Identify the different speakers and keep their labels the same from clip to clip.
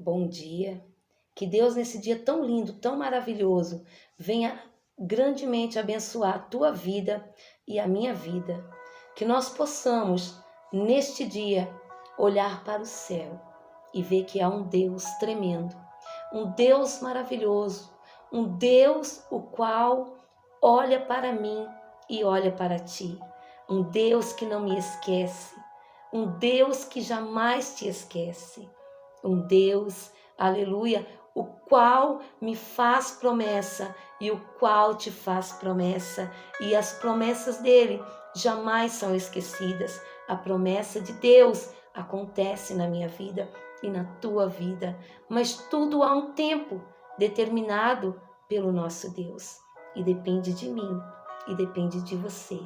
Speaker 1: Bom dia. Que Deus, nesse dia tão lindo, tão maravilhoso, venha grandemente abençoar a tua vida e a minha vida. Que nós possamos, neste dia, olhar para o céu e ver que há um Deus tremendo, um Deus maravilhoso, um Deus o qual olha para mim e olha para ti. Um Deus que não me esquece, um Deus que jamais te esquece. Um Deus, aleluia, o qual me faz promessa e o qual te faz promessa, e as promessas dele jamais são esquecidas. A promessa de Deus acontece na minha vida e na tua vida, mas tudo há um tempo determinado pelo nosso Deus, e depende de mim e depende de você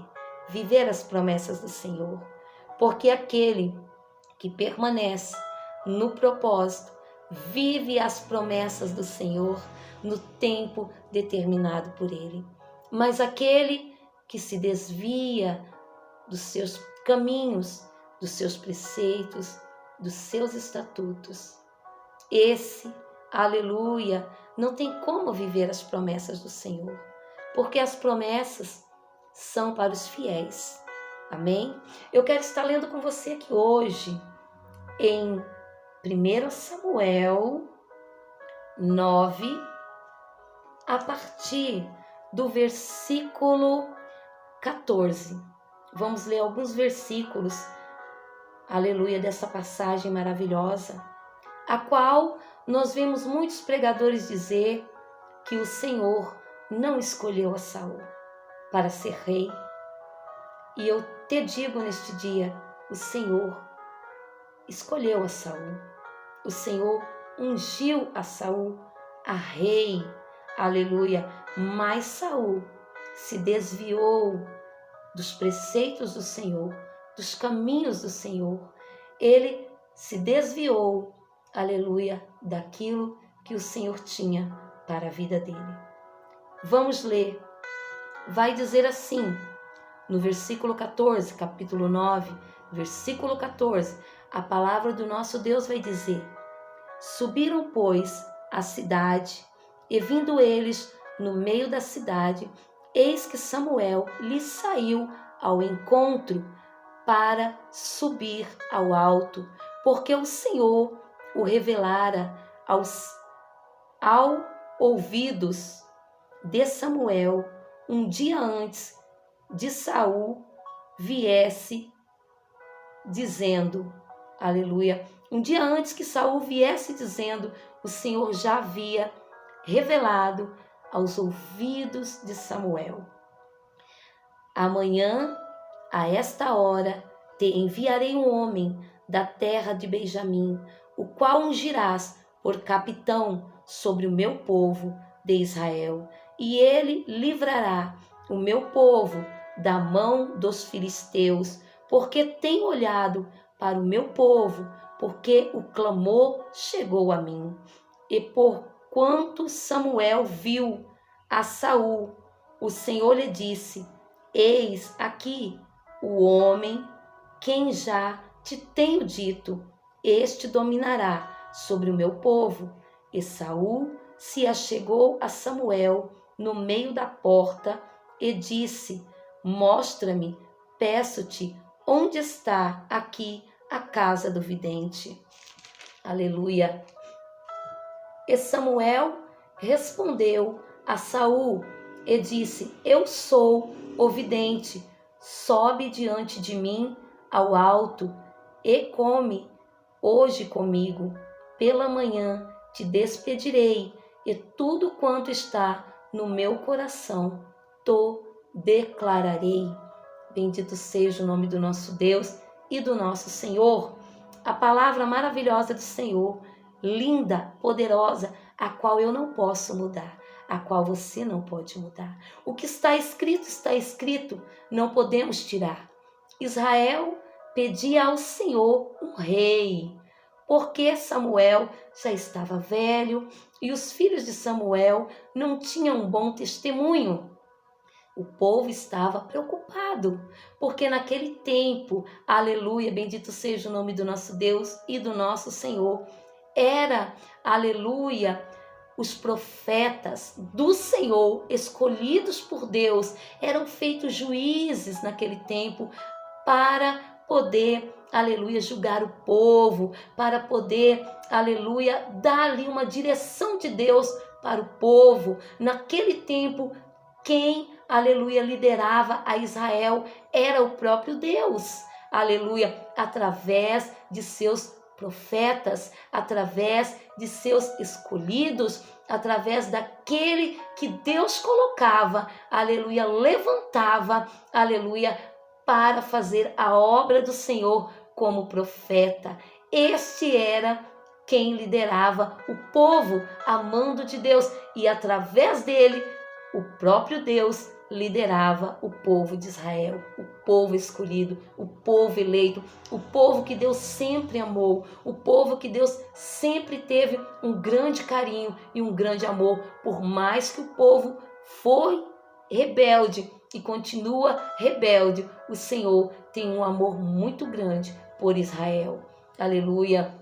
Speaker 1: viver as promessas do Senhor, porque aquele que permanece no propósito, vive as promessas do Senhor no tempo determinado por Ele. Mas aquele que se desvia dos seus caminhos, dos seus preceitos, dos seus estatutos, esse, aleluia, não tem como viver as promessas do Senhor, porque as promessas são para os fiéis. Amém? Eu quero estar lendo com você aqui hoje em 1 Samuel 9, a partir do versículo 14. Vamos ler alguns versículos, aleluia, dessa passagem maravilhosa, a qual nós vemos muitos pregadores dizer que o Senhor não escolheu a Saul para ser rei. E eu te digo neste dia, o Senhor escolheu a Saul. O Senhor ungiu a Saul a rei, aleluia. Mas Saul se desviou dos preceitos do Senhor, dos caminhos do Senhor. Ele se desviou, aleluia, daquilo que o Senhor tinha para a vida dele. Vamos ler. Vai dizer assim, no versículo 14, capítulo 9, versículo 14, a palavra do nosso Deus vai dizer: Subiram, pois, à cidade, e vindo eles no meio da cidade, eis que Samuel lhes saiu ao encontro para subir ao alto, porque o Senhor o revelara ao ouvidos de Samuel um dia antes de Saul viesse dizendo, aleluia, um dia antes que Saul viesse dizendo, o Senhor já havia revelado aos ouvidos de Samuel: Amanhã, a esta hora, te enviarei um homem da terra de Benjamim, o qual ungirás por capitão sobre o meu povo de Israel, e ele livrará o meu povo da mão dos filisteus, porque tem olhado para o meu povo, porque o clamor chegou a mim. E porquanto Samuel viu a Saul, o Senhor lhe disse: Eis aqui o homem, quem já te tenho dito, este dominará sobre o meu povo. E Saul se achegou a Samuel no meio da porta e disse: Mostra-me, peço-te, onde está aqui a casa do vidente. Aleluia. E Samuel respondeu a Saul e disse: Eu sou o vidente, sobe diante de mim ao alto e come hoje comigo. Pela manhã te despedirei, e tudo quanto está no meu coração te declararei. Bendito seja o nome do nosso Deus e do nosso Senhor. A palavra maravilhosa do Senhor, linda, poderosa, a qual eu não posso mudar, a qual você não pode mudar. O que está escrito, não podemos tirar. Israel pedia ao Senhor um rei, porque Samuel já estava velho e os filhos de Samuel não tinham um bom testemunho. O povo estava preocupado, porque naquele tempo, aleluia, bendito seja o nome do nosso Deus e do nosso Senhor, era, aleluia, os profetas do Senhor, escolhidos por Deus, eram feitos juízes naquele tempo para poder, aleluia, julgar o povo, para poder, aleluia, dar ali uma direção de Deus para o povo. Naquele tempo, quem, aleluia, liderava a Israel era o próprio Deus, aleluia, através de seus profetas, através de seus escolhidos, através daquele que Deus colocava, aleluia, levantava, aleluia, para fazer a obra do Senhor como profeta. Este era quem liderava o povo amando de Deus, e através dele o próprio Deus liderava o povo de Israel, o povo escolhido, o povo eleito, o povo que Deus sempre amou, o povo que Deus sempre teve um grande carinho e um grande amor, por mais que o povo foi rebelde e continua rebelde, o Senhor tem um amor muito grande por Israel. Aleluia.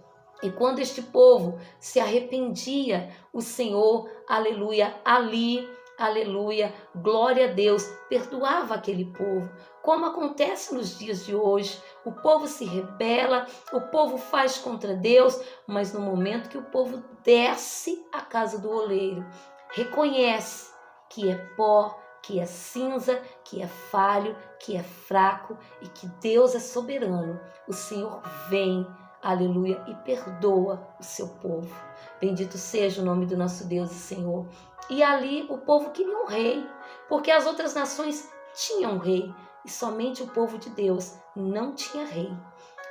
Speaker 1: E quando este povo se arrependia, o Senhor, aleluia, ali, aleluia, glória a Deus, perdoava aquele povo. Como acontece nos dias de hoje, o povo se rebela, o povo faz contra Deus, mas no momento que o povo desce à casa do oleiro, reconhece que é pó, que é cinza, que é falho, que é fraco e que Deus é soberano, o Senhor vem, aleluia, e perdoa o seu povo. Bendito seja o nome do nosso Deus e Senhor. E ali o povo queria um rei, porque as outras nações tinham um rei, e somente o povo de Deus não tinha rei.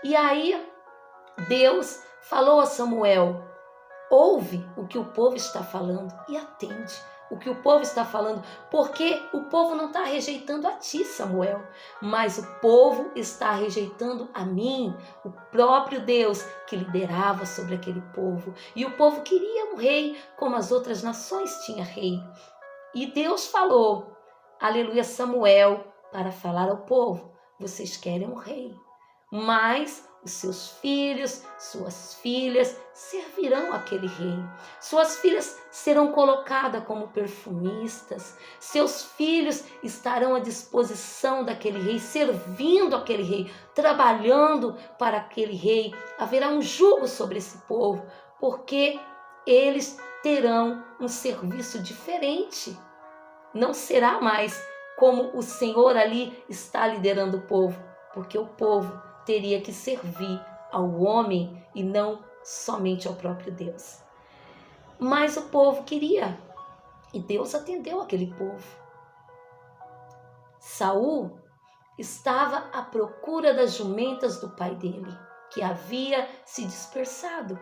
Speaker 1: E aí Deus falou a Samuel: ouve o que o povo está falando e atende o que o povo está falando, porque o povo não está rejeitando a ti, Samuel, mas o povo está rejeitando a mim, o próprio Deus que liderava sobre aquele povo. E o povo queria um rei, como as outras nações tinham rei. E Deus falou, aleluia, Samuel, para falar ao povo: vocês querem um rei, mas os seus filhos, suas filhas servirão aquele rei. Suas filhas serão colocadas como perfumistas. Seus filhos estarão à disposição daquele rei, servindo aquele rei, trabalhando para aquele rei. Haverá um jugo sobre esse povo, porque eles terão um serviço diferente. Não será mais como o Senhor ali está liderando o povo, porque o povo teria que servir ao homem e não somente ao próprio Deus. Mas o povo queria, e Deus atendeu aquele povo. Saul estava à procura das jumentas do pai dele, que havia se dispersado.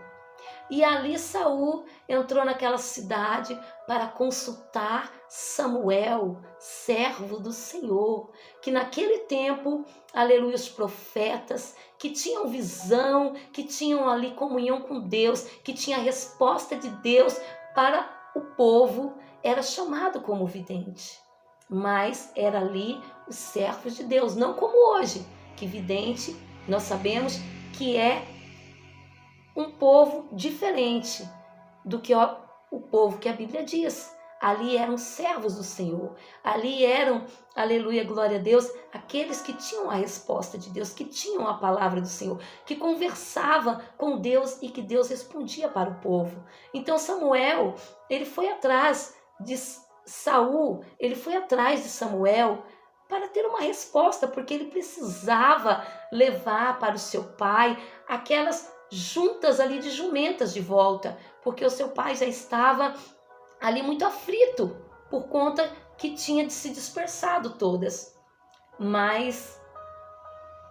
Speaker 1: E ali Saul entrou naquela cidade para consultar Samuel, servo do Senhor, que naquele tempo, aleluia, os profetas que tinham visão, que tinham ali comunhão com Deus, que tinha a resposta de Deus para o povo, era chamado como vidente. Mas era ali os servos de Deus, não como hoje, que vidente nós sabemos que é um povo diferente do que o povo que a Bíblia diz. Ali eram servos do Senhor. Ali eram, aleluia, glória a Deus, aqueles que tinham a resposta de Deus, que tinham a palavra do Senhor, que conversava com Deus e que Deus respondia para o povo. Então Samuel, ele foi atrás de Saul, ele foi atrás de Samuel para ter uma resposta, porque ele precisava levar para o seu pai aquelas juntas ali de jumentas de volta, porque o seu pai já estava ali muito aflito por conta que tinha de se dispersado todas. Mas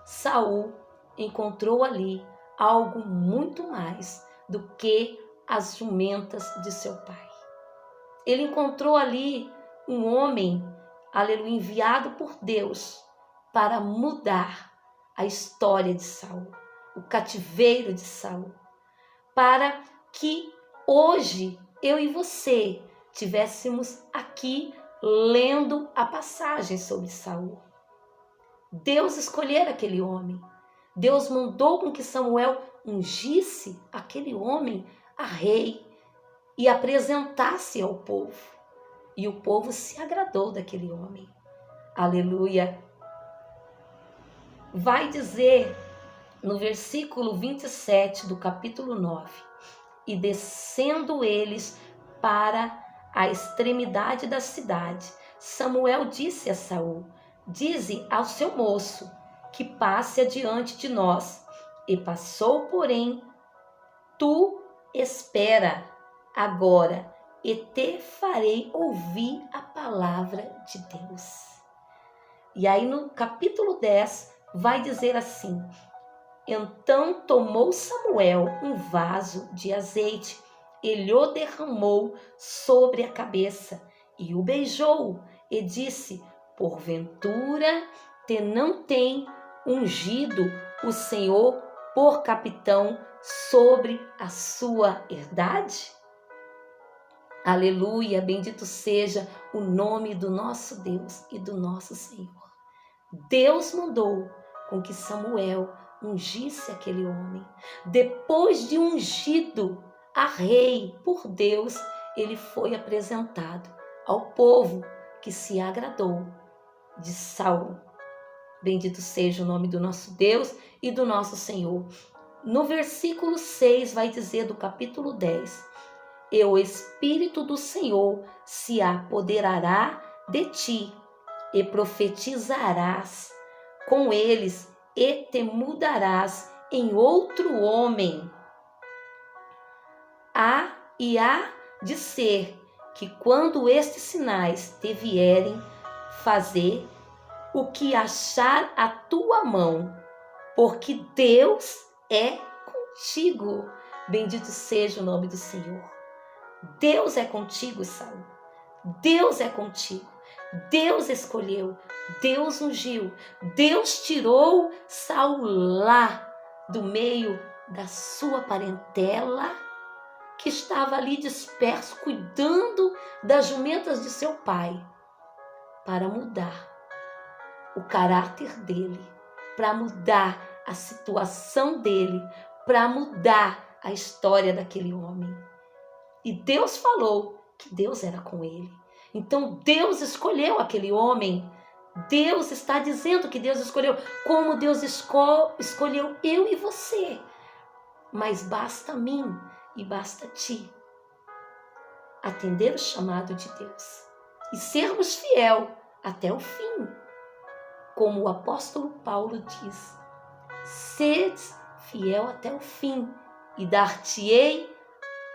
Speaker 1: Saul encontrou ali algo muito mais do que as jumentas de seu pai. Ele encontrou ali um homem, aleluia, enviado por Deus para mudar a história de Saul, o cativeiro de Saul, para que hoje eu e você tivéssemos aqui lendo a passagem sobre Saul. Deus escolhera aquele homem. Deus mandou com que Samuel ungisse aquele homem a rei e apresentasse ao povo. E o povo se agradou daquele homem. Aleluia. Vai dizer no versículo 27 do capítulo 9: e descendo eles para a extremidade da cidade, Samuel disse a Saul: dize ao seu moço que passe adiante de nós. E passou, porém, tu espera agora, e te farei ouvir a palavra de Deus. E aí no capítulo 10 vai dizer assim: então tomou Samuel um vaso de azeite, e lhe derramou sobre a cabeça, e o beijou, e disse: porventura te não tem ungido o Senhor por capitão sobre a sua herdade? Aleluia, bendito seja o nome do nosso Deus e do nosso Senhor. Deus mandou com que Samuel ungisse aquele homem. Depois de ungido a rei por Deus, ele foi apresentado ao povo que se agradou de Saul. Bendito seja o nome do nosso Deus e do nosso Senhor. No versículo 6 vai dizer do capítulo 10: e o Espírito do Senhor se apoderará de ti, e profetizarás com eles, e te mudarás em outro homem. Há de ser que quando estes sinais te vierem fazer, o que achar a tua mão, porque Deus é contigo. Bendito seja o nome do Senhor. Deus é contigo, Saul. Deus é contigo. Deus escolheu, Deus ungiu, Deus tirou Saul lá do meio da sua parentela, que estava ali disperso, cuidando das jumentas de seu pai, para mudar o caráter dele, para mudar a situação dele, para mudar a história daquele homem. E Deus falou que Deus era com ele. Então Deus escolheu aquele homem. Deus está dizendo que Deus escolheu, como Deus escolheu eu e você. Mas basta a mim e basta a ti atender o chamado de Deus e sermos fiel até o fim. Como o apóstolo Paulo diz: sede fiel até o fim, e dar-te-ei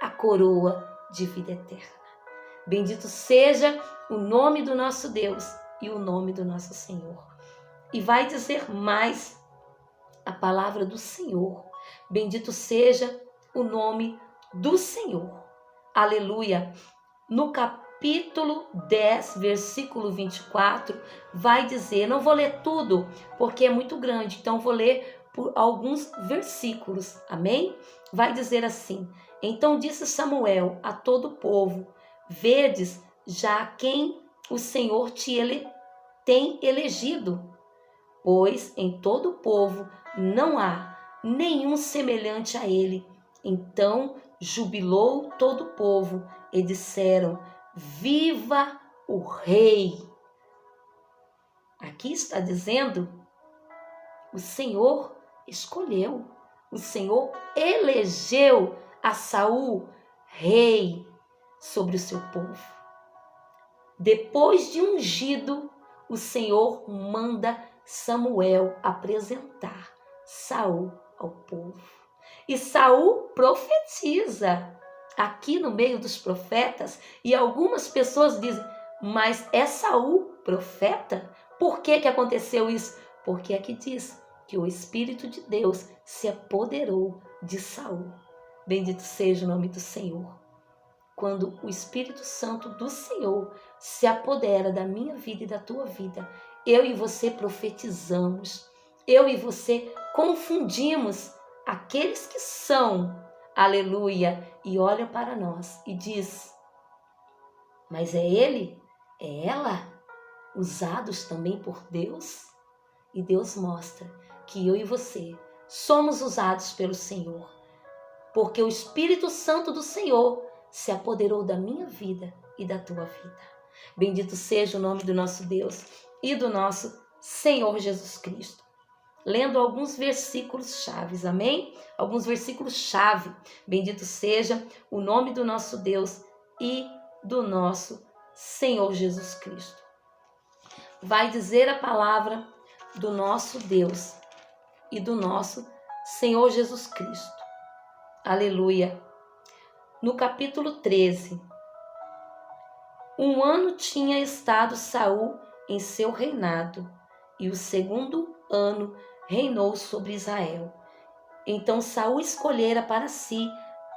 Speaker 1: a coroa de vida eterna. Bendito seja o nome do nosso Deus e o nome do nosso Senhor. E vai dizer mais a palavra do Senhor. Bendito seja o nome do Senhor. Aleluia. No capítulo 10, versículo 24, vai dizer, não vou ler tudo, porque é muito grande, então vou ler por alguns versículos, amém? Vai dizer assim: então disse Samuel a todo o povo: vedes já quem o Senhor tem elegido, pois em todo o povo não há nenhum semelhante a ele. Então jubilou todo o povo e disseram: viva o rei! Aqui está dizendo, o Senhor escolheu, o Senhor elegeu a Saul rei sobre o seu povo. Depois de ungido, o Senhor manda Samuel apresentar Saul ao povo. E Saul profetiza aqui no meio dos profetas, e algumas pessoas dizem: mas é Saul profeta? Por que aconteceu isso? Porque aqui diz que o Espírito de Deus se apoderou de Saul. Bendito seja o nome do Senhor. Quando o Espírito Santo do Senhor se apodera da minha vida e da tua vida, eu e você profetizamos, eu e você confundimos aqueles que são, aleluia, e olha para nós e diz: mas é ele, é ela, usados também por Deus? E Deus mostra que eu e você somos usados pelo Senhor. porque o Espírito Santo do Senhor se apoderou da minha vida e da tua vida. Bendito seja o nome do nosso Deus e do nosso Senhor Jesus Cristo. Lendo alguns versículos chaves, amém? Alguns versículos chave. Bendito seja o nome do nosso Deus e do nosso Senhor Jesus Cristo. Vai dizer a palavra do nosso Deus e do nosso Senhor Jesus Cristo. Aleluia. No capítulo 13. 1 ano tinha estado Saul em seu reinado, e o 2º ano reinou sobre Israel. Então Saul escolhera para si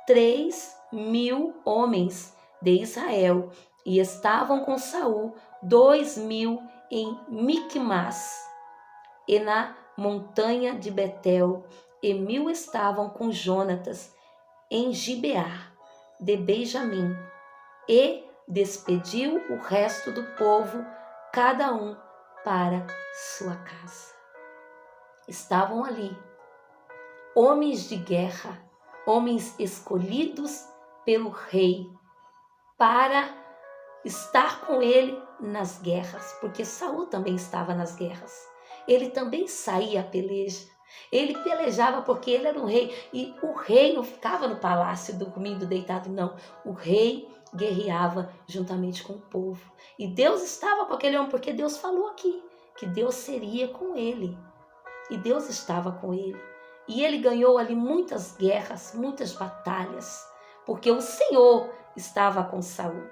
Speaker 1: 3.000 homens de Israel, e estavam com Saul 2.000 em Micmas, e na montanha de Betel, e 1.000 estavam com Jonatas em Gibeá de Benjamim, e despediu o resto do povo, cada um para sua casa. Estavam ali homens de guerra, homens escolhidos pelo rei para estar com ele nas guerras, porque Saul também estava nas guerras. Ele também saía a peleja. Ele pelejava porque ele era um rei, e o rei não ficava no palácio dormindo, deitado, não. O rei guerreava juntamente com o povo. E Deus estava com aquele homem, porque Deus falou aqui que Deus seria com ele. E Deus estava com ele. E ele ganhou ali muitas guerras, muitas batalhas, porque o Senhor estava com Saul.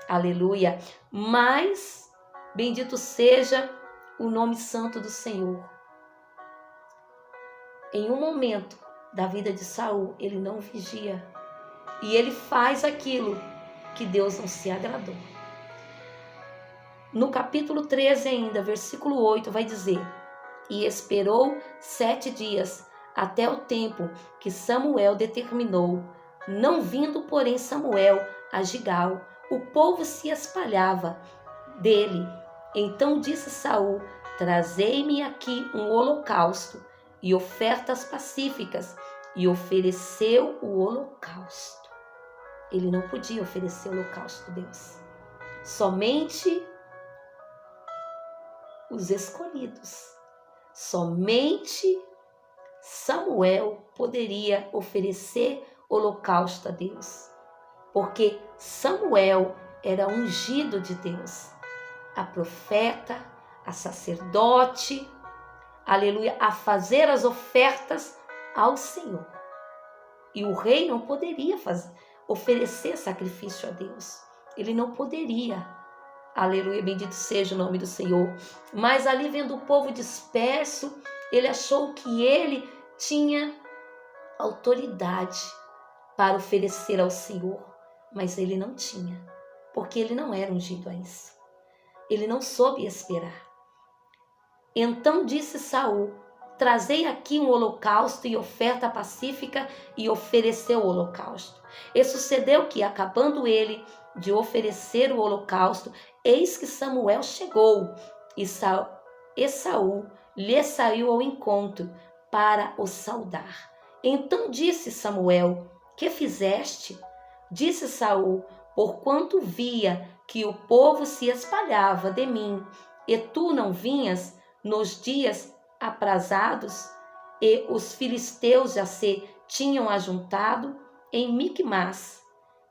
Speaker 1: Aleluia. Mas bendito seja o nome santo do Senhor. Em um momento da vida de Saul, ele não vigia. E ele faz aquilo que Deus não se agradou. No capítulo 13 ainda, versículo 8, vai dizer: e esperou 7 dias, até o tempo que Samuel determinou. Não vindo, porém, Samuel a Gigal, o povo se espalhava dele. Então disse Saul: trazei-me aqui um holocausto e ofertas pacíficas. E ofereceu o holocausto. Ele não podia oferecer o holocausto a Deus. Somente os escolhidos. Somente Samuel poderia oferecer holocausto a Deus, porque Samuel era ungido de Deus, a profeta, a sacerdote, aleluia, a fazer as ofertas ao Senhor. E o rei não poderia oferecer sacrifício a Deus. Ele não poderia. Aleluia, bendito seja o nome do Senhor. Mas ali, vendo o povo disperso, ele achou que ele tinha autoridade para oferecer ao Senhor. Mas ele não tinha, porque ele não era ungido a isso. Ele não soube esperar. Então disse Saul: trazei aqui um holocausto e oferta pacífica, e ofereceu o holocausto. E sucedeu que, acabando ele de oferecer o holocausto, eis que Samuel chegou, e Saul lhe saiu ao encontro para o saudar. Então disse Samuel: que fizeste? Disse Saul: porquanto via que o povo se espalhava de mim, e tu não vinhas nos dias aprazados, e os filisteus já se tinham ajuntado em Micmas.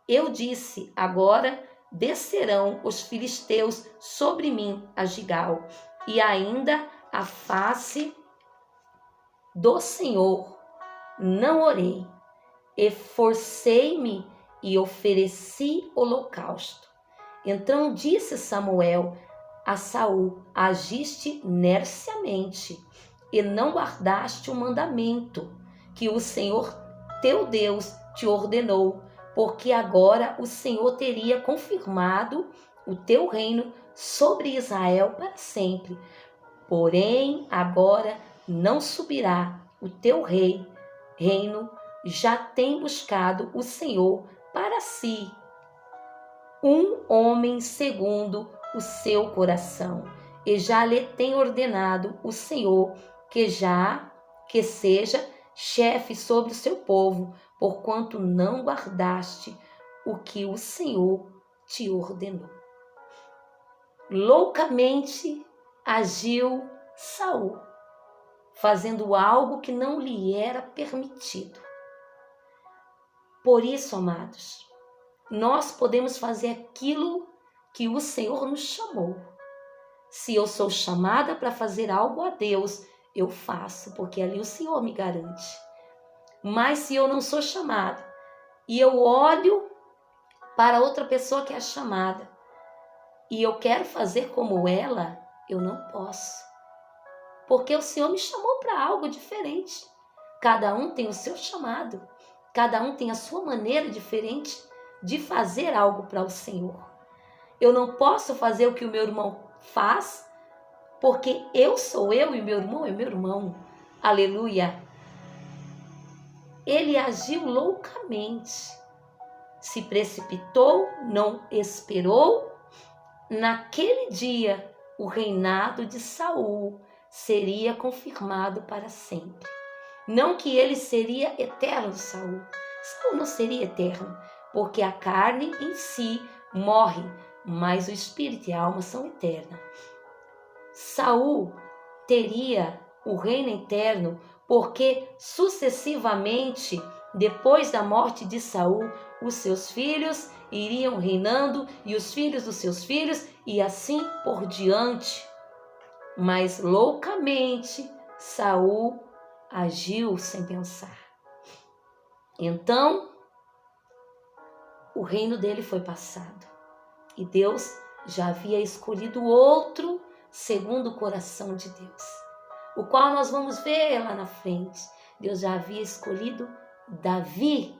Speaker 1: Eu disse: agora descerão os filisteus sobre mim a Gigal, e ainda a face do Senhor não orei, esforcei-me e ofereci holocausto. Então disse Samuel a Saul: agiste nerciamente e não guardaste o mandamento que o Senhor teu Deus te ordenou, porque agora o Senhor teria confirmado o teu reino sobre Israel para sempre. Porém, agora não subirá o teu reino, já tem buscado o Senhor para si um homem segundo o seu coração, e já lhe tem ordenado o Senhor que seja chefe sobre o seu povo, porquanto não guardaste o que o Senhor te ordenou. Loucamente agiu Saul, fazendo algo que não lhe era permitido. Por isso, amados, nós podemos fazer aquilo que o Senhor nos chamou. Se eu sou chamada para fazer algo a Deus, eu faço, porque ali o Senhor me garante. Mas se eu não sou chamada e eu olho para outra pessoa que é chamada e eu quero fazer como ela, eu não posso. Porque o Senhor me chamou para algo diferente. Cada um tem o seu chamado. Cada um tem a sua maneira diferente de fazer algo para o Senhor. Eu não posso fazer o que o meu irmão faz, porque eu sou eu e o meu irmão é meu irmão. Aleluia. Ele agiu loucamente. Se precipitou, não esperou. Naquele dia, o reinado de Saul seria confirmado para sempre. Não que ele seria eterno, Saul. Saul não seria eterno, porque a carne em si morre, mas o espírito e a alma são eternas. Saul teria o reino eterno, porque sucessivamente, depois da morte de Saul, os seus filhos iriam reinando e os filhos dos seus filhos e assim por diante. Mas loucamente Saul agiu sem pensar. Então, o reino dele foi passado. E Deus já havia escolhido outro segundo o coração de Deus, o qual nós vamos ver lá na frente. Deus já havia escolhido Davi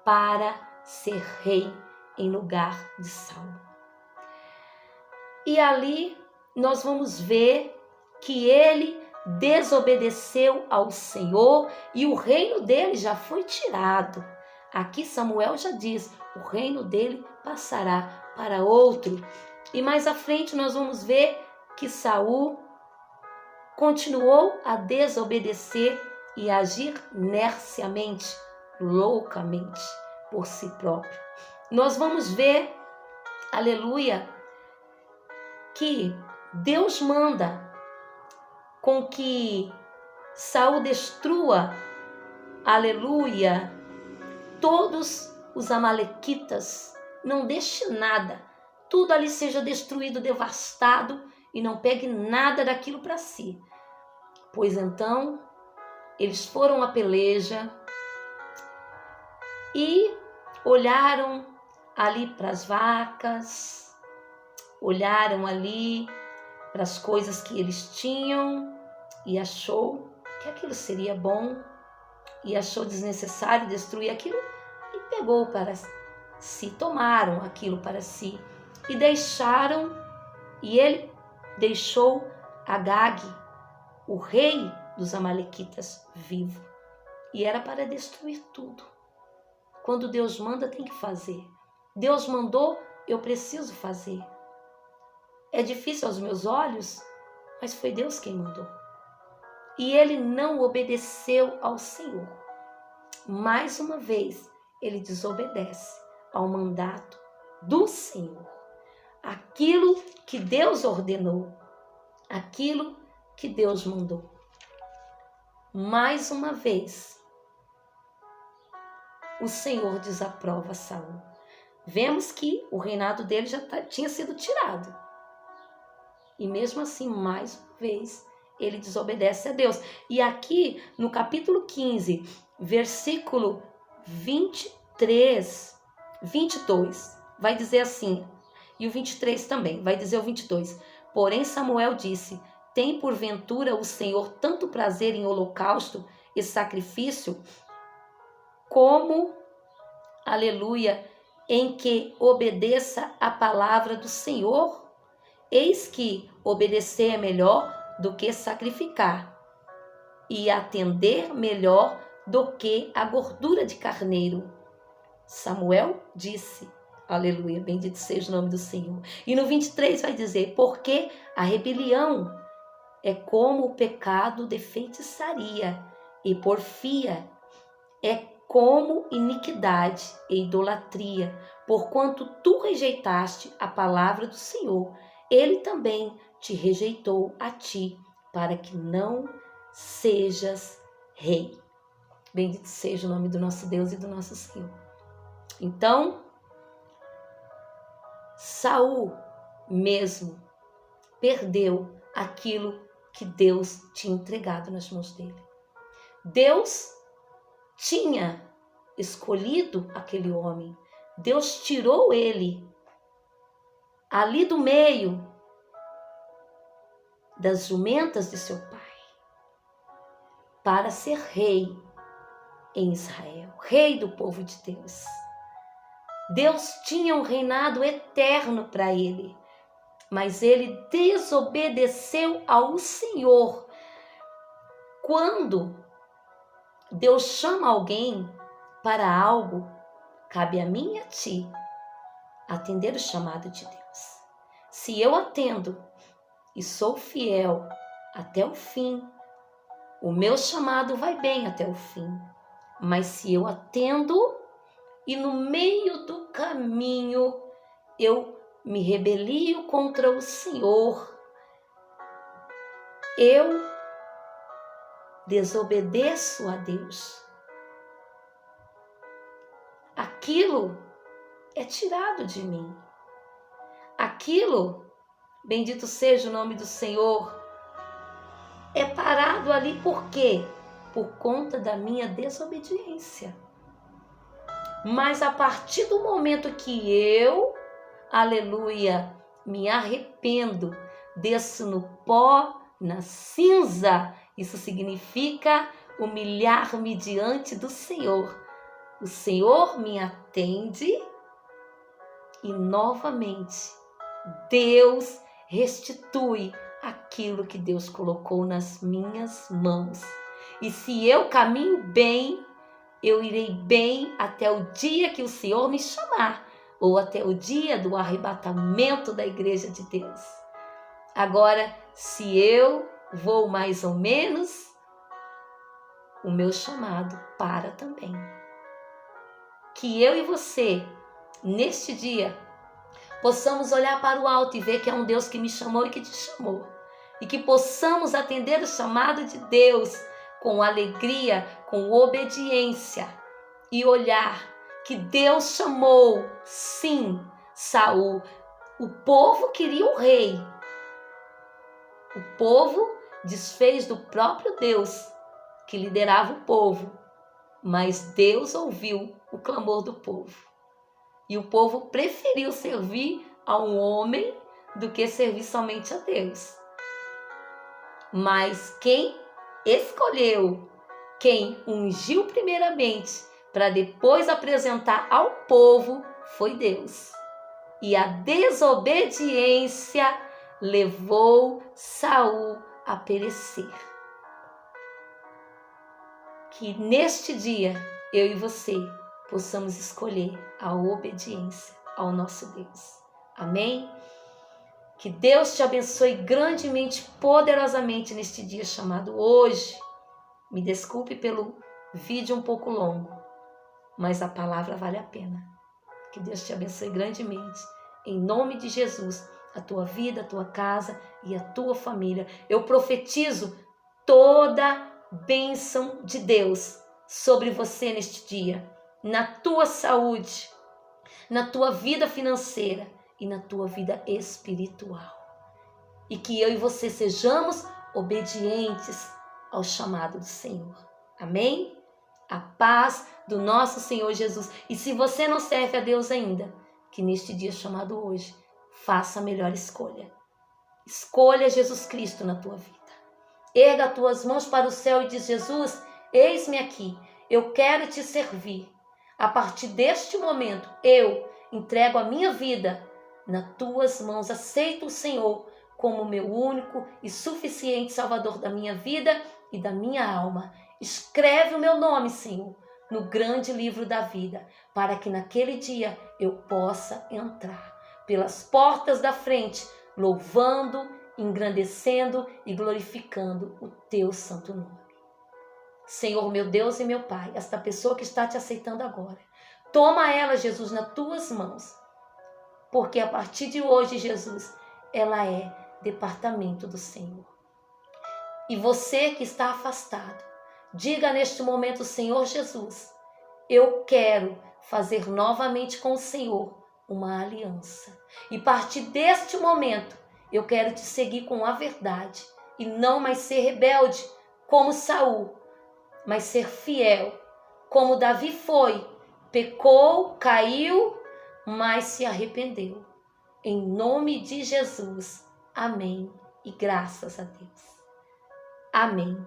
Speaker 1: para ser rei em lugar de Saul. E ali nós vamos ver que ele desobedeceu ao Senhor e o reino dele já foi tirado. Aqui Samuel já diz, o reino dele passará para outro. E mais à frente nós vamos ver que Saul continuou a desobedecer e agir nerciamente, loucamente, por si próprio. Nós vamos ver, aleluia, que Deus manda com que Saul destrua, aleluia, todos os amalequitas, não deixe nada, tudo ali seja destruído, devastado e não pegue nada daquilo para si. Pois então, eles foram à peleja e olharam ali para as vacas, olharam ali para as coisas que eles tinham e achou que aquilo seria bom e achou desnecessário destruir aquilo e pegou para si, tomaram aquilo para si e deixaram, e ele deixou Agag, o rei dos amalequitas, vivo. E era para destruir tudo. Quando Deus manda, tem que fazer. Deus mandou, eu preciso fazer. É difícil aos meus olhos, mas foi Deus quem mandou. E ele não obedeceu ao Senhor. Mais uma vez, ele desobedece ao mandato do Senhor. Aquilo que Deus ordenou, aquilo que Deus mandou. Mais uma vez, o Senhor desaprova Saul. Vemos que o reinado dele já tinha sido tirado. E mesmo assim, mais uma vez, ele desobedece a Deus. E aqui, no capítulo 15, versículo 23, 22, vai dizer assim, e o 23 também, vai dizer o 22. Porém Samuel disse, tem porventura o Senhor tanto prazer em holocausto e sacrifício, como, aleluia, em que obedeça a palavra do Senhor? Eis que obedecer é melhor do que sacrificar, e atender melhor do que a gordura de carneiro. Samuel disse, aleluia, bendito seja o nome do Senhor. E no 23 vai dizer, porque a rebelião é como o pecado de feitiçaria, e porfia é como iniquidade e idolatria, porquanto tu rejeitaste a palavra do Senhor, ele também te rejeitou a ti, para que não sejas rei. Bendito seja o nome do nosso Deus e do nosso Senhor. Então, Saul mesmo perdeu aquilo que Deus tinha entregado nas mãos dele. Deus tinha escolhido aquele homem. Deus tirou ele ali do meio das jumentas de seu pai para ser rei em Israel, rei do povo de Deus. Deus tinha um reinado eterno para ele, mas ele desobedeceu ao Senhor. Quando Deus chama alguém para algo, cabe a mim e a ti atender o chamado de Deus. Se eu atendo e sou fiel até o fim, o meu chamado vai bem até o fim. Mas se eu atendo e no meio do caminho eu me rebelio contra o Senhor, eu desobedeço a Deus, aquilo é tirado de mim. Aquilo, bendito seja o nome do Senhor, é parado ali por quê? Por conta da minha desobediência. Mas a partir do momento que eu, aleluia, me arrependo, desço no pó, na cinza, isso significa humilhar-me diante do Senhor. O Senhor me atende e novamente Deus restitui aquilo que Deus colocou nas minhas mãos. E se eu caminho bem, eu irei bem até o dia que o Senhor me chamar, ou até o dia do arrebatamento da igreja de Deus. Agora, se eu vou mais ou menos, o meu chamado para também. Que eu e você, neste dia, possamos olhar para o alto e ver que é um Deus que me chamou e que te chamou. E que possamos atender o chamado de Deus com alegria, com obediência. E olhar que Deus chamou, sim, Saul. O povo queria o rei. O povo desfez do próprio Deus que liderava o povo. Mas Deus ouviu o clamor do povo. E o povo preferiu servir a um homem do que servir somente a Deus. Mas quem escolheu, quem ungiu primeiramente, para depois apresentar ao povo, foi Deus. E a desobediência levou Saul a perecer. Que neste dia, eu e você, possamos escolher a obediência ao nosso Deus. Amém? Que Deus te abençoe grandemente, poderosamente neste dia chamado hoje. Me desculpe pelo vídeo um pouco longo, mas a palavra vale a pena. Que Deus te abençoe grandemente. Em nome de Jesus, a tua vida, a tua casa e a tua família. Eu profetizo toda bênção de Deus sobre você neste dia. Na tua saúde, na tua vida financeira e na tua vida espiritual. E que eu e você sejamos obedientes ao chamado do Senhor. Amém? A paz do nosso Senhor Jesus. E se você não serve a Deus ainda, que neste dia chamado hoje, faça a melhor escolha. Escolha Jesus Cristo na tua vida. Erga as tuas mãos para o céu e diz: Jesus, eis-me aqui, eu quero te servir. A partir deste momento, eu entrego a minha vida nas tuas mãos. Aceito o Senhor como meu único e suficiente Salvador da minha vida e da minha alma. Escreve o meu nome, Senhor, no grande livro da vida, para que naquele dia eu possa entrar pelas portas da frente, louvando, engrandecendo e glorificando o teu santo nome. Senhor, meu Deus e meu Pai, esta pessoa que está te aceitando agora, toma ela, Jesus, nas tuas mãos, porque a partir de hoje, Jesus, ela é departamento do Senhor. E você que está afastado, diga neste momento, Senhor Jesus, eu quero fazer novamente com o Senhor uma aliança. E a partir deste momento, eu quero te seguir com a verdade e não mais ser rebelde como Saul, mas ser fiel como Davi foi. Pecou, caiu, mas se arrependeu. Em nome de Jesus. Amém. E graças a Deus. Amém.